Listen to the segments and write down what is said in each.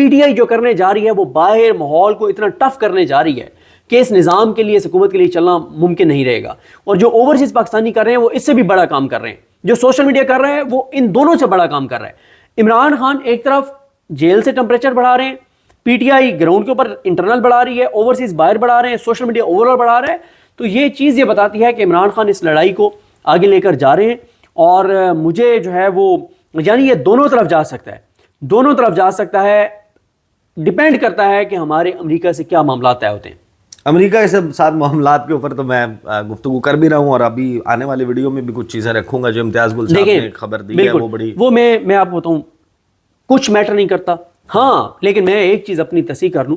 P T I جو کرنے جا رہی ہے وہ باہر ماحول کو اتنا ٹف کرنے جا رہی ہے کہ اس نظام کے لیے، اس حکومت کے لیے چلنا ممکن نہیں رہے گا. اور جو اوورسیز پاکستانی کر رہے ہیں وہ اس سے بھی بڑا کام کر رہے ہیں. جو سوشل میڈیا کر رہے ہیں وہ ان دونوں سے بڑا کام کر رہا ہے. عمران خان ایک طرف جیل سے ٹمپریچر بڑھا رہے ہیں، پی ٹی آئی گراؤنڈ کے اوپر انٹرنل بڑھا رہی ہے، اوورسیز باہر بڑھا رہے ہیں، سوشل میڈیا اوور آل بڑھا رہا ہے. تو یہ چیز یہ بتاتی ہے کہ عمران خان اس لڑائی کو آگے لے کر جا رہے ہیں. اور مجھے جو ہے وہ یعنی یہ دونوں طرف جا سکتا ہے، دونوں طرف جا سکتا ہے. ڈیپینڈ کرتا ہے کہ ہمارے امریکہ سے کیا معاملات طے ہوتے ہیں. امریکہ کے ساتھ معاملات کے اوپر تو میں گفتگو کر بھی رہا ہوں، اور ابھی آنے والے ویڈیو میں بھی کچھ چیزیں رکھوں گا جو امتیاز گل صاحب نے خبر دی ہے. وہ بڑی وہ میں آپ کو بتاؤں کچھ میٹر نہیں کرتا. ہاں لیکن میں ایک چیز اپنی تصحیح کر لوں.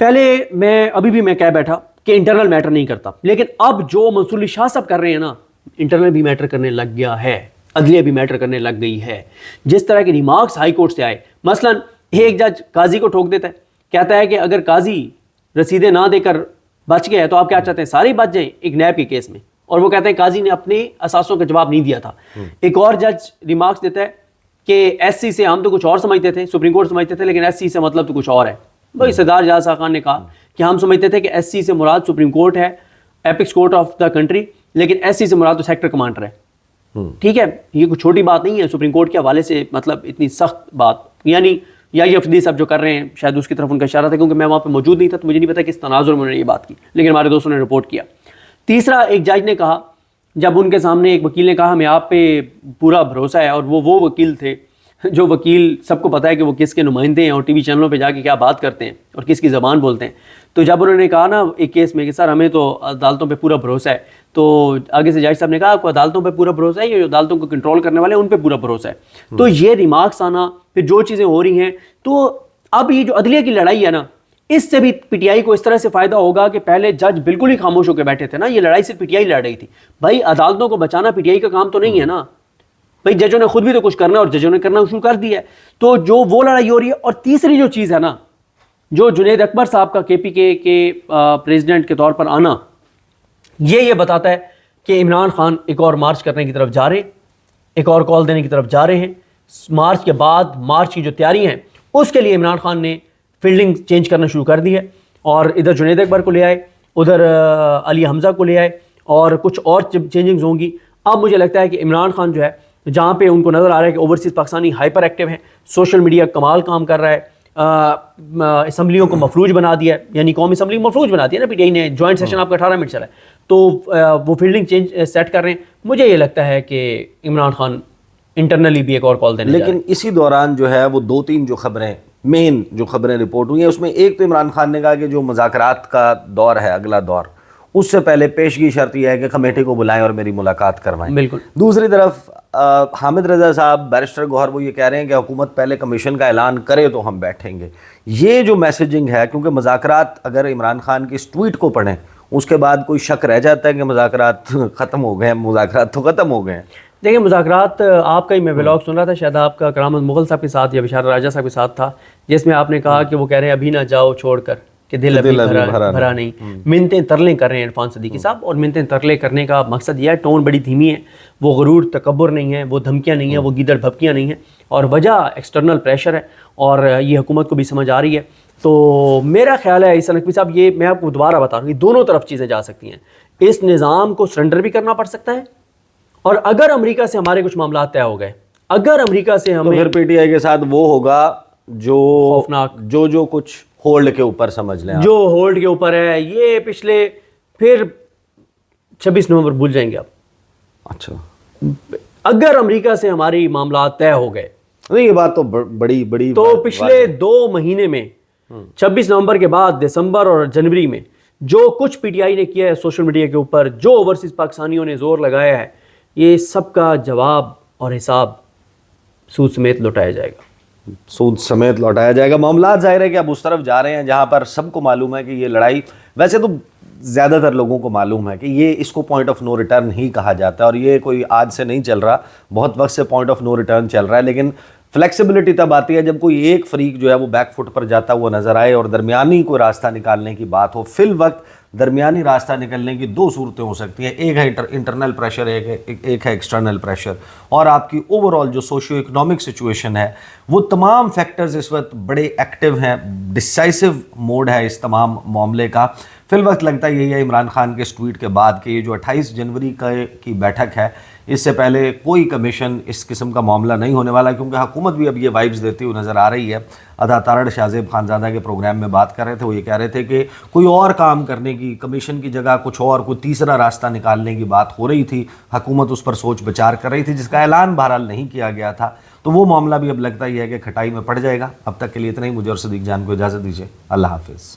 پہلے ابھی بھی میں کہہ بیٹھا کہ انٹرنل میٹر نہیں کرتا، لیکن اب جو منصور علی شاہ صاحب کر رہے ہیں نا، انٹرنل بھی میٹر کرنے لگ گیا ہے، عدلیہ بھی میٹر کرنے لگ گئی ہے. جس طرح کے ریمارکس ہائی کورٹ سے آئے، مثلا ایک جج قاضی کو ٹھوک دیتا ہے، کہتا ہے کہ اگر قاضی رسیدیں نہ دے کر بچ گئے تو آپ کیا چاہتے ہیں سارے بچ جائیں ایک نیب کے کیس میں. اور وہ کہتے ہیں قاضی نے اپنے اثاثوں کا جواب نہیں دیا تھا. ایک اور جج ریمارکس دیتا ہے کہ ایس سی سے ہم تو کچھ اور سمجھتے تھے، سپریم کورٹ سمجھتے تھے، لیکن ایس سی سے مطلب تو کچھ اور ہے. بھائی سردار جہاز خان نے کہا کہ ہم سمجھتے تھے کہ ایس سی سے مراد سپریم کورٹ ہے، apex court of the country, لیکن ایس سی سے مراد تو سیکٹر کمانڈر ہے. ٹھیک ہے، یہ کوئی چھوٹی بات نہیں ہے سپریم کورٹ کے حوالے سے، مطلب اتنی سخت بات. یعنی یہ افدی صاحب جو کر رہے ہیں شاید اس کی طرف ان کا اشارہ تھا، کیونکہ میں وہاں پہ موجود نہیں تھا تو مجھے نہیں پتا کس تناظر میں انہوں نے یہ بات کی، لیکن ہمارے دوستوں نے رپورٹ کیا. تیسرا، ایک جج نے کہا جب ان کے سامنے ایک وکیل نے کہا ہمیں آپ پہ پورا بھروسہ ہے، اور وہ وکیل تھے جو وکیل سب کو پتہ ہے کہ وہ کس کے نمائندے ہیں اور ٹی وی چینلوں پہ جا کے کیا بات کرتے ہیں اور کس کی زبان بولتے ہیں. تو جب انہوں نے کہا نا ایک کیس میں کہ سر ہمیں تو عدالتوں پہ پورا بھروسہ ہے، تو آگے سے جج صاحب نے کہا آپ کو عدالتوں پہ پورا بھروسہ ہے، یہ جو عدالتوں کو کنٹرول کرنے والے ہیں ان پہ پورا بھروسہ ہے. تو یہ ریمارکس آنا، پھر جو چیزیں ہو رہی ہیں، تو اب یہ جو عدلیہ کی لڑائی ہے نا، اس سے بھی پی ٹی آئی کو اس طرح سے فائدہ ہوگا کہ پہلے جج بالکل ہی خاموش ہو کے بیٹھے تھے نا. یہ لڑائی صرف پی ٹی آئی لڑ رہی تھی. بھائی عدالتوں کو بچانا پی ٹی آئی کا کام تو نہیں ہے نا. بھائی ججوں نے خود بھی تو کچھ کرنا ہے اور ججوں نے کرنا شروع کر دیا ہے. تو جو وہ لڑائی ہو رہی ہے. اور تیسری جو چیز ہے نا، جو جنید اکبر صاحب کا کے پی کے پریزیڈنٹ کے طور پر آنا، یہ بتاتا ہے کہ عمران خان ایک اور مارچ کرنے کی طرف جا رہے ہیں، ایک اور کال دینے کی طرف جا رہے ہیں. مارچ کے بعد مارچ کی جو تیاری ہیں اس کے لیے عمران خان نے فیلڈنگ چینج کرنا شروع کر دی ہے، اور ادھر جنید اکبر کو لے آئے، ادھر علی حمزہ کو لے آئے، اور کچھ اور چینجنگز ہوں گی. اب مجھے لگتا ہے کہ عمران خان جو ہے جہاں پہ ان کو نظر آ رہا ہے کہ اوورسیز پاکستانی ہائپر ایکٹیو ہیں، سوشل میڈیا کمال کام کر رہا ہے، اسمبلیوں کو مفلوج بنا دیا ہے، یعنی قومی اسمبلی مفلوج بنا دیا نا پی ٹی آئی نے. جوائنٹ سیشن آپ کا 18 منٹ چلا ہے، تو وہ فیلڈنگ چینج سیٹ کر رہے ہیں. مجھے یہ لگتا ہے کہ عمران خان انٹرنلی بھی ایک اور کال دینے. لیکن اسی دوران جو ہے وہ 2-3 جو خبریں مین جو خبریں رپورٹ ہوئی ہیں، اس میں ایک تو عمران خان نے کہا کہ جو مذاکرات کا دور ہے، اگلا دور، اس سے پہلے پیشگی شرط یہ ہے کہ کمیٹی کو بلائیں اور میری ملاقات کروائیں. بالکل. دوسری طرف حامد رضا صاحب، بیرسٹر گوہر، وہ یہ کہہ رہے ہیں کہ حکومت پہلے کمیشن کا اعلان کرے تو ہم بیٹھیں گے. یہ جو میسیجنگ ہے، کیونکہ مذاکرات اگر عمران خان کی اس ٹویٹ کو پڑھیں اس کے بعد کوئی شک رہ جاتا ہے کہ مذاکرات ختم ہو گئے ہیں. مذاکرات تو ختم ہو گئے ہیں. دیکھیں مذاکرات، آپ کا ہی میں ولاگ سن رہا تھا، شاید آپ کا کرامت مغل صاحب کے ساتھ یا بشار راجہ صاحب کے ساتھ تھا، جس میں آپ نے کہا کہ وہ کہہ رہے ہیں ابھی نہ جاؤ چھوڑ کر کہ دل ابھی بھرا نہیں. منتیں ترلیں کر رہے ہیں عرفان صدیقی صاحب، اور منتیں ترلیں کرنے کا مقصد یہ ہے، ٹون بڑی دھیمی ہے، وہ غرور تکبر نہیں ہے، وہ دھمکیاں نہیں ہیں، وہ گیدڑ بھبکیاں نہیں ہیں، اور وجہ ایکسٹرنل پریشر ہے، اور یہ حکومت کو بھی سمجھ آ رہی ہے. تو میرا خیال ہے عیسیٰ نقوی صاحب، یہ میں آپ کو دوبارہ بتا رہا ہوں، یہ دونوں طرف چیزیں جا سکتی ہیں. اس نظام کو سرنڈر بھی کرنا پڑ سکتا ہے، اور اگر امریکہ سے ہمارے کچھ معاملات طے ہو گئے، اگر امریکہ سے ہمیں، پھر پی ٹی آئی کے ساتھ وہ ہوگا جو خوفناک، جو کچھ ہولڈ کے اوپر سمجھ لیں، جو ہولڈ کے اوپر ہے. یہ پچھلے پھر 26 نومبر بھول جائیں گے آپ. اچھا، اگر امریکہ سے ہماری معاملات طے ہو گئے، نہیں یہ بات تو بڑی تو پچھلے 2 مہینے میں 26 نومبر کے بعد دسمبر اور جنوری میں جو کچھ پی ٹی آئی نے کیا ہے سوشل میڈیا کے اوپر، جو اوورسیز پاکستانیوں نے زور لگایا ہے، یہ سب کا جواب اور حساب سود سمیت لوٹایا جائے گا. سود سمیت لوٹایا جائے گا. معاملات ظاہر ہے کہ اب اس طرف جا رہے ہیں جہاں پر سب کو معلوم ہے کہ یہ لڑائی، ویسے تو زیادہ تر لوگوں کو معلوم ہے کہ یہ اس کو point of no return he کہا جاتا ہے، اور یہ کوئی آج سے نہیں چل رہا، بہت وقت سے پوائنٹ آف نو ریٹرن چل رہا ہے. لیکن فلیکسیبلٹی تب آتی ہے جب کوئی ایک فریق جو ہے وہ بیک فٹ پر جاتا ہوا نظر آئے اور درمیانی کوئی راستہ نکالنے کی بات ہو. فی الوقت درمیانی راستہ نکلنے کی دو صورتیں ہو سکتی ہیں. ایک ہے انٹرنل پریشر, ایک ہے ایکسٹرنل پریشر, اور آپ کی اوور آل جو سوشیو اکنامک سچویشن ہے وہ تمام فیکٹرز اس وقت بڑے ایکٹیو ہیں. ڈسائسو موڈ ہے اس تمام معاملے کا. فی الوقت لگتا یہی ہے عمران خان کے اس ٹویٹ کے بعد کہ یہ جو 28 جنوری کی بیٹھک ہے اس سے پہلے کوئی کمیشن اس قسم کا معاملہ نہیں ہونے والا, کیونکہ حکومت بھی اب یہ وائبز دیتی ہوئی نظر آ رہی ہے. ادا تارڑ شاہ زیب خانزادہ کے پروگرام میں بات کر رہے تھے, وہ یہ کہہ رہے تھے کہ کوئی اور کام کرنے کی, کمیشن کی جگہ کچھ اور کوئی تیسرا راستہ نکالنے کی بات ہو رہی تھی. حکومت اس پر سوچ بچار کر رہی تھی جس کا اعلان بہرحال نہیں کیا گیا تھا. تو وہ معاملہ بھی اب لگتا ہی ہے کہ کھٹائی میں پڑ جائے گا. اب تک کے لیے اتنا ہی. مجھے اور صدیق جان کو اجازت دیجیے. اللہ حافظ.